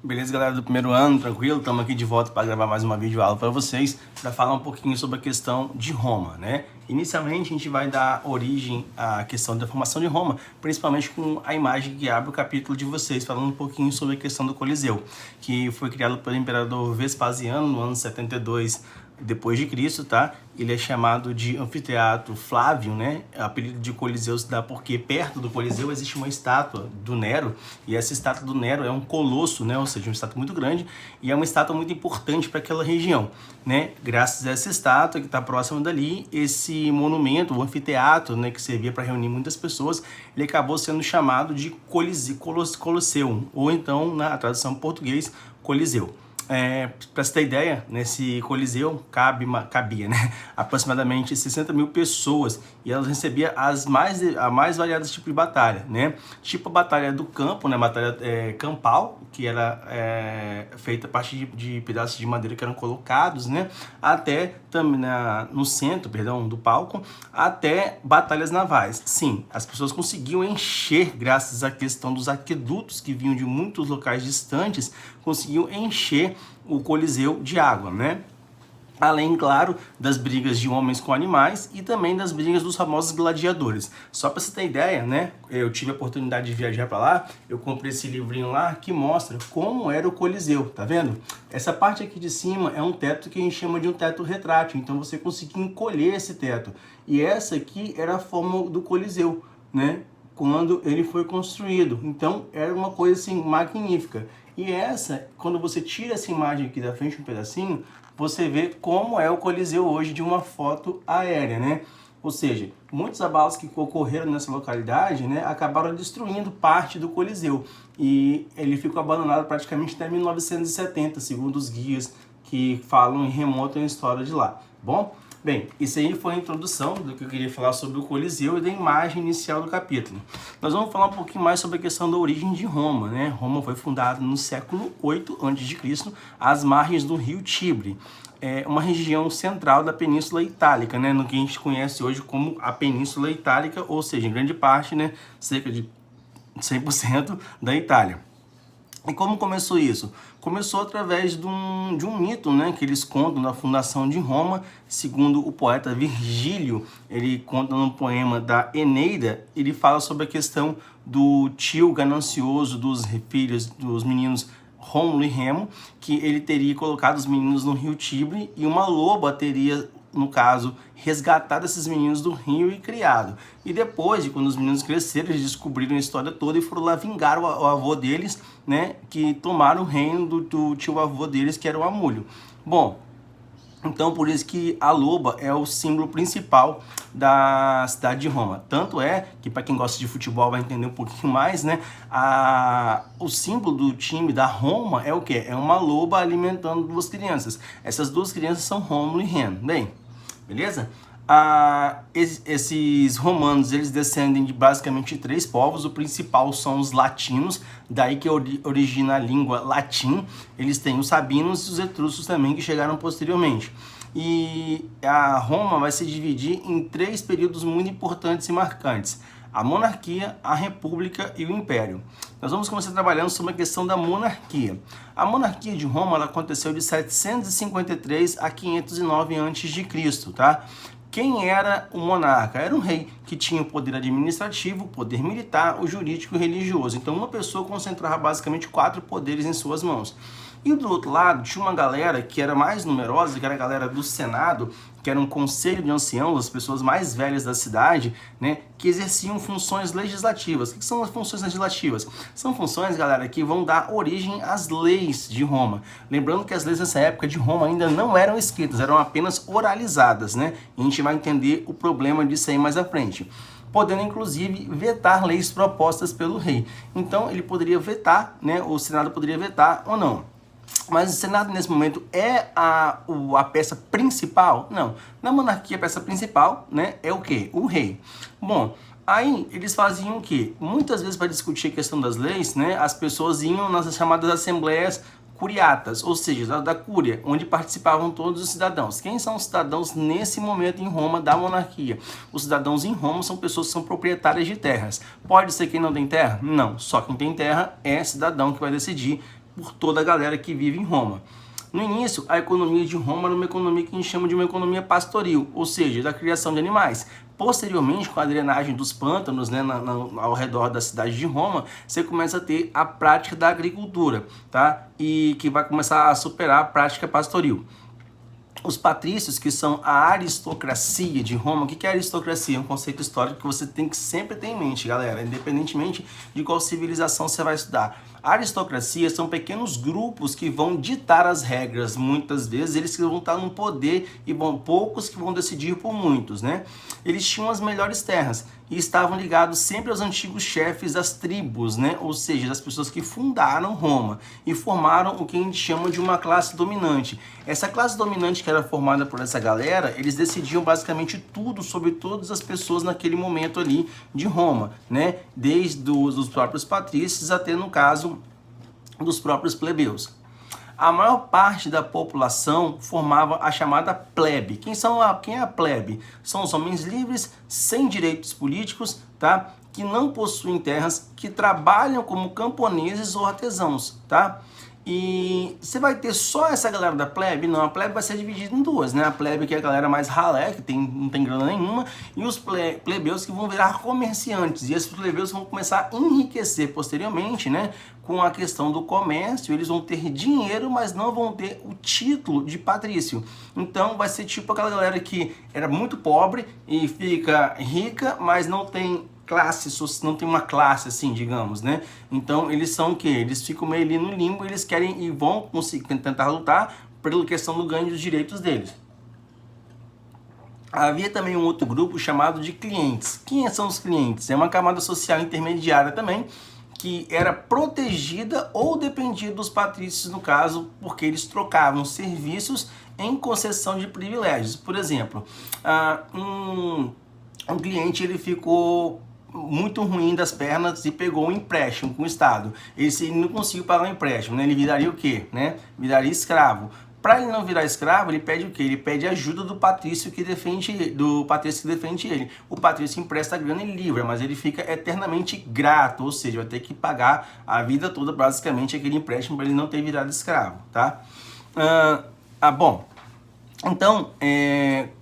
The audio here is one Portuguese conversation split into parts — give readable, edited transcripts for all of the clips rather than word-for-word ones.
Beleza, galera do primeiro ano, tranquilo? Estamos aqui de volta para gravar mais uma videoaula para vocês, para falar um pouquinho sobre a questão de Roma, né? Inicialmente, a gente vai dar origem à questão da formação de Roma, principalmente com a imagem que abre o capítulo de vocês, falando um pouquinho sobre a questão do Coliseu, que foi criado pelo imperador Vespasiano no ano 72 depois de Cristo, tá? Ele é chamado de Anfiteatro Flávio, né? O apelido de Coliseu se dá porque perto do Coliseu existe uma estátua do Nero, e essa estátua do Nero é um colosso, né? Ou seja, uma estátua muito grande, e é uma estátua muito importante para aquela região, né? Graças a essa estátua que está próxima dali, esse monumento, o anfiteatro, né, que servia para reunir muitas pessoas, ele acabou sendo chamado de Colosseum, ou então, na tradução em português, Coliseu. Para você ter ideia, nesse Coliseu cabia, né, aproximadamente 60 mil pessoas, e elas recebiam a mais variadas tipos de batalha, né? Tipo a batalha do campo, né, batalha campal, que era feita a partir de pedaços de madeira que eram colocados, né, até também no centro, perdão, do palco, até batalhas navais. Sim, as pessoas conseguiam encher, graças à questão dos aquedutos que vinham de muitos locais distantes, conseguiam encher o Coliseu de água, né? Além, claro, das brigas de homens com animais e também das brigas dos famosos gladiadores. Só para você ter ideia, né? Eu tive a oportunidade de viajar para lá, eu comprei esse livrinho lá que mostra como era o Coliseu, tá vendo? Essa parte aqui de cima é um teto que a gente chama de um teto retrátil, então você conseguia encolher esse teto. E essa aqui era a forma do Coliseu, né? Quando ele foi construído. Então era uma coisa assim magnífica. E essa, quando você tira essa imagem aqui da frente um pedacinho, você vê como é o Coliseu hoje de uma foto aérea, né? Ou seja, muitos abalos que ocorreram nessa localidade, né, acabaram destruindo parte do Coliseu. E ele ficou abandonado praticamente até 1970, segundo os guias que falam e remontam a história de lá. Bom? Bem, isso aí foi a introdução do que eu queria falar sobre o Coliseu e da imagem inicial do capítulo. Nós vamos falar um pouquinho mais sobre a questão da origem de Roma, né? Roma foi fundada no século 8 a.C., às margens do rio Tibre. É uma região central da Península Itálica, né? No que a gente conhece hoje como a Península Itálica, ou seja, em grande parte, né, cerca de 100% da Itália. E como começou isso? Começou através de um mito, né, que eles contam da fundação de Roma. Segundo o poeta Virgílio, ele conta num poema da Eneida, ele fala sobre a questão do tio ganancioso dos filhos, dos meninos Rômulo e Remo, que ele teria colocado os meninos no rio Tibre e uma loba teria, no caso, resgatado esses meninos do rio e criado. E depois, quando os meninos cresceram, eles descobriram a história toda e foram lá vingar o avô deles, né, que tomaram o reino do tio-avô deles, que era o Amulho. Bom, então por isso que a loba é o símbolo principal da cidade de Roma. Tanto é que, para quem gosta de futebol vai entender um pouquinho mais, né, o símbolo do time da Roma é o quê? É uma loba alimentando duas crianças. Essas duas crianças são Rômulo e Remo. Bem, beleza? Esses romanos, eles descendem de basicamente três povos. O principal são os latinos, daí que origina a língua latim. Eles têm os sabinos e os etruscos também, que chegaram posteriormente. E a Roma vai se dividir em três períodos muito importantes e marcantes: a monarquia, a república e o império. Nós vamos começar trabalhando sobre a questão da monarquia. A monarquia de Roma, ela aconteceu de 753 a 509 a.C., tá? Quem era o monarca? Era um rei que tinha o poder administrativo, o poder militar, o jurídico e o religioso. Então uma pessoa concentrava basicamente 4 poderes em suas mãos. E do outro lado tinha uma galera que era mais numerosa, que era a galera do Senado, que era um conselho de anciãos, as pessoas mais velhas da cidade, né, que exerciam funções legislativas. O que são as funções legislativas? São funções, galera, que vão dar origem às leis de Roma. Lembrando que as leis nessa época de Roma ainda não eram escritas, eram apenas oralizadas, né? E a gente vai entender o problema disso aí mais à frente, podendo inclusive vetar leis propostas pelo rei. Então ele poderia vetar, né? O Senado poderia vetar ou não. Mas o Senado, nesse momento, é a peça principal? Não. Na monarquia, a peça principal, né, é o quê? O rei. Bom, aí eles faziam o quê? Muitas vezes, para discutir a questão das leis, né, as pessoas iam nas chamadas assembleias curiatas, ou seja, da cúria, onde participavam todos os cidadãos. Quem são os cidadãos nesse momento em Roma da monarquia? Os cidadãos em Roma são pessoas que são proprietárias de terras. Pode ser quem não tem terra? Não. Só quem tem terra é cidadão que vai decidir por toda a galera que vive em Roma. No início, a economia de Roma era uma economia que a gente chama de uma economia pastoril, ou seja, da criação de animais. Posteriormente, com a drenagem dos pântanos, né, ao redor da cidade de Roma, você começa a ter a prática da agricultura, tá? E que vai começar a superar a prática pastoril. Os patrícios, que são a aristocracia de Roma. O que é aristocracia? É um conceito histórico que você tem que sempre ter em mente, galera, independentemente de qual civilização você vai estudar. A aristocracia são pequenos grupos que vão ditar as regras. Muitas vezes eles vão estar no poder e poucos que vão decidir por muitos, né? Eles tinham as melhores terras e estavam ligados sempre aos antigos chefes das tribos, né? Ou seja, das pessoas que fundaram Roma e formaram o que a gente chama de uma classe dominante. Essa classe dominante que era formada por essa galera, eles decidiam basicamente tudo sobre todas as pessoas naquele momento ali de Roma, né? Desde os próprios patrícios até, no caso, dos próprios plebeus. A maior parte da população formava a chamada plebe. Quem é a plebe? São os homens livres, sem direitos políticos, tá? Que não possuem terras, que trabalham como camponeses ou artesãos, tá? E você vai ter só essa galera da plebe? Não, a plebe vai ser dividida em duas, né? A plebe, que é a galera mais ralé, que não tem grana nenhuma, e os plebeus, que vão virar comerciantes. E esses plebeus vão começar a enriquecer posteriormente, né? Com a questão do comércio. Eles vão ter dinheiro, mas não vão ter o título de patrício. Então vai ser tipo aquela galera que era muito pobre e fica rica, mas não tem classe, não tem uma classe assim, digamos, né? Então eles são o quê? Eles ficam meio ali no limbo, eles querem e vão conseguir tentar lutar pela questão do ganho dos direitos deles. Havia também um outro grupo chamado de clientes. Quem são os clientes? É uma camada social intermediária também, que era protegida ou dependia dos patrícios, no caso, porque eles trocavam serviços em concessão de privilégios. Por exemplo, um cliente, ele ficou muito ruim das pernas e pegou um empréstimo com o Estado. Ele não conseguiu pagar o empréstimo, né? Ele viraria o quê? Né? Viraria escravo. Para ele não virar escravo, ele pede o quê? Ele pede ajuda do patrício que defende ele. O patrício empresta a grana e livra, mas ele fica eternamente grato, ou seja, vai ter que pagar a vida toda basicamente aquele empréstimo para ele não ter virado escravo, tá? Bom, então,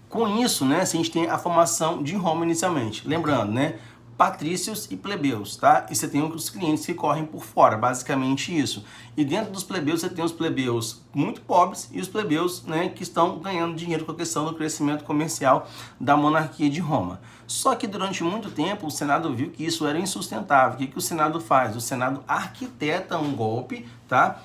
com isso, né, a gente tem a formação de Roma inicialmente. Lembrando, né? Patrícios e plebeus, tá? E você tem os clientes que correm por fora, basicamente isso. E dentro dos plebeus, você tem os plebeus muito pobres e os plebeus, né, que estão ganhando dinheiro com a questão do crescimento comercial da monarquia de Roma. Só que durante muito tempo o Senado viu que isso era insustentável. O que o Senado faz? O Senado arquiteta um golpe, tá?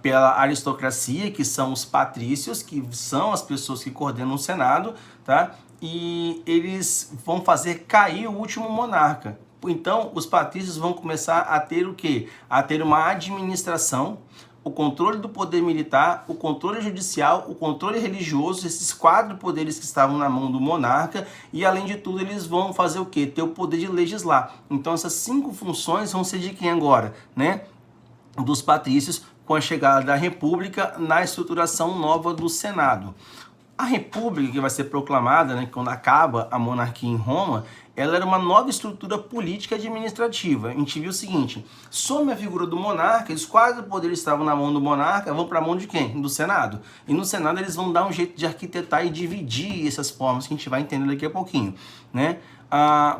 Pela aristocracia, que são os patrícios, que são as pessoas que coordenam o Senado, tá? E eles vão fazer cair o último monarca. Então, os patrícios vão começar a ter o quê? A ter uma administração, o controle do poder militar, o controle judicial, o controle religioso, esses 4 poderes que estavam na mão do monarca, e além de tudo eles vão fazer o quê? Ter o poder de legislar. Então, essas 5 funções vão ser de quem agora? Né? Dos patrícios, com a chegada da República na estruturação nova do Senado. A República, que vai ser proclamada, né, quando acaba a monarquia em Roma, ela era uma nova estrutura política e administrativa. A gente viu o seguinte: sob a figura do monarca, os 4 poderes estavam na mão do monarca, vão para a mão de quem? Do Senado. E no Senado eles vão dar um jeito de arquitetar e dividir essas formas, que a gente vai entender daqui a pouquinho, né?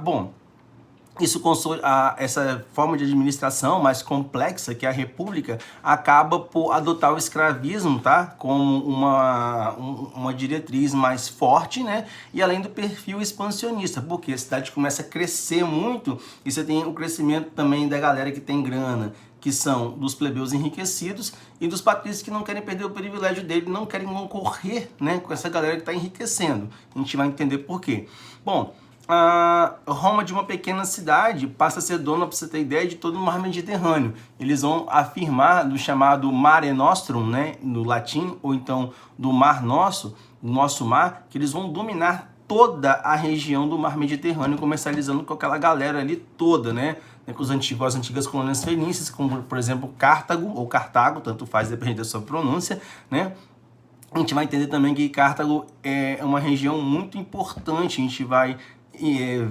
Bom, essa forma de administração mais complexa, que é a república, acaba por adotar o escravismo, tá? Como uma diretriz mais forte, né? E além do perfil expansionista, porque a cidade começa a crescer muito e você tem o crescimento também da galera que tem grana, que são dos plebeus enriquecidos e dos patrícios que não querem perder o privilégio dele, não querem concorrer, né, com essa galera que está enriquecendo. A gente vai entender por quê. Bom, Roma, de uma pequena cidade, passa a ser dona, para você ter ideia, de todo o mar Mediterrâneo. Eles vão afirmar do chamado Mare Nostrum, né, no latim, ou então do Mar Nosso, do nosso mar, que eles vão dominar toda a região do mar Mediterrâneo, comercializando com aquela galera ali toda, né, com as antigas colônias fenícias, como, por exemplo, Cartago, ou Cartago, tanto faz, depende da sua pronúncia, né. A gente vai entender também que Cartago é uma região muito importante, a gente vai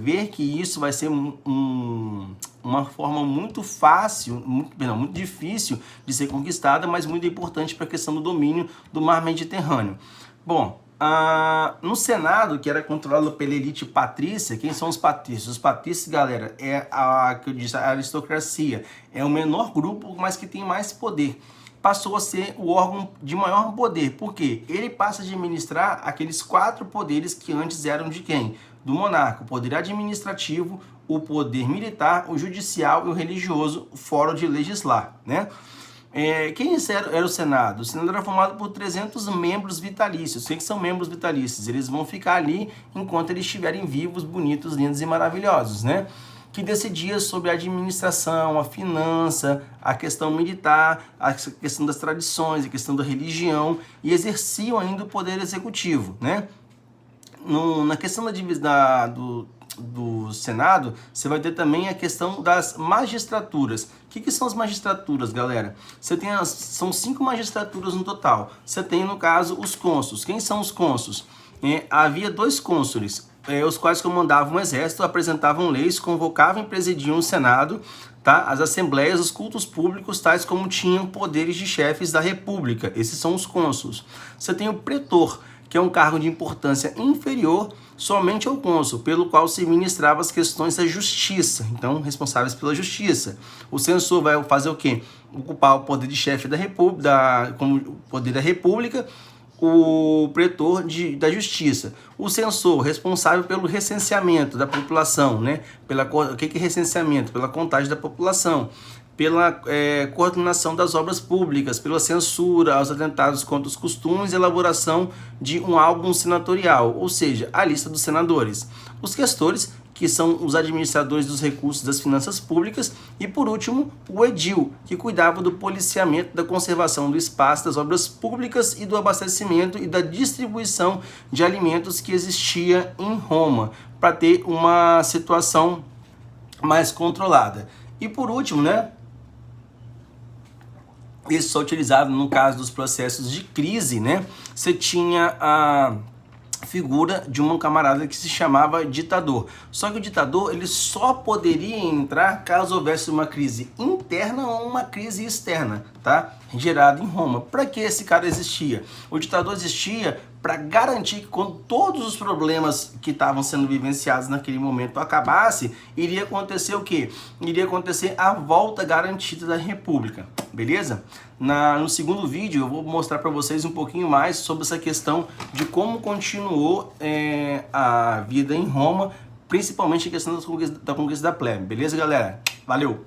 ver que isso vai ser uma forma muito fácil, muito difícil de ser conquistada, mas muito importante para a questão do domínio do mar Mediterrâneo. Bom, no Senado, que era controlado pela elite patrícia, quem são os patrícios? Os patrícios, galera, é que eu disse, a aristocracia, é o menor grupo, mas que tem mais poder. Passou a ser o órgão de maior poder. Por quê? Ele passa a administrar aqueles 4 poderes que antes eram de quem? Do monarca. O poder administrativo, o poder militar, o judicial e o religioso, fora de legislar, né? Quem era o Senado? O Senado era formado por 300 membros vitalícios. O que são membros vitalícios? Eles vão ficar ali enquanto eles estiverem vivos, bonitos, lindos e maravilhosos, né? Que decidia sobre a administração, a finança, a questão militar, a questão das tradições, a questão da religião, e exerciam ainda o poder executivo, né? Na questão do Senado, você vai ter também a questão das magistraturas. O que são as magistraturas, galera? São 5 magistraturas no total. Você tem, no caso, os cônsules. Quem são os cônsules? Havia 2 cônsules, os quais comandavam o exército, apresentavam leis, convocavam e presidiam o Senado, tá? As assembleias, os cultos públicos, tais como tinham poderes de chefes da república. Esses são os cônsules. Você tem o pretor, que é um cargo de importância inferior somente ao cônsul, pelo qual se ministrava as questões da justiça, então responsáveis pela justiça. O censor vai fazer o quê? Ocupar o poder de chefe da república, como poder da república, o pretor da justiça. O censor, responsável pelo recenseamento da população, né? O que é recenseamento? Pela contagem da população, pela coordenação das obras públicas, pela censura aos atentados contra os costumes e elaboração de um álbum senatorial, ou seja, a lista dos senadores. Os questores, que são os administradores dos recursos das finanças públicas, e por último, o edil, que cuidava do policiamento, da conservação do espaço, das obras públicas e do abastecimento e da distribuição de alimentos que existia em Roma, para ter uma situação mais controlada. E por último, né? Isso só utilizado no caso dos processos de crise, né? Você tinha a figura de um camarada que se chamava ditador. Só que o ditador, ele só poderia entrar caso houvesse uma crise interna ou uma crise externa, tá? Gerada em Roma. Para que esse cara existia? O ditador existia para garantir que quando todos os problemas que estavam sendo vivenciados naquele momento acabasse, iria acontecer o quê? Iria acontecer a volta garantida da República, beleza? No segundo vídeo eu vou mostrar para vocês um pouquinho mais sobre essa questão de como continuou a vida em Roma, principalmente a questão da conquista da plebe, beleza, galera? Valeu!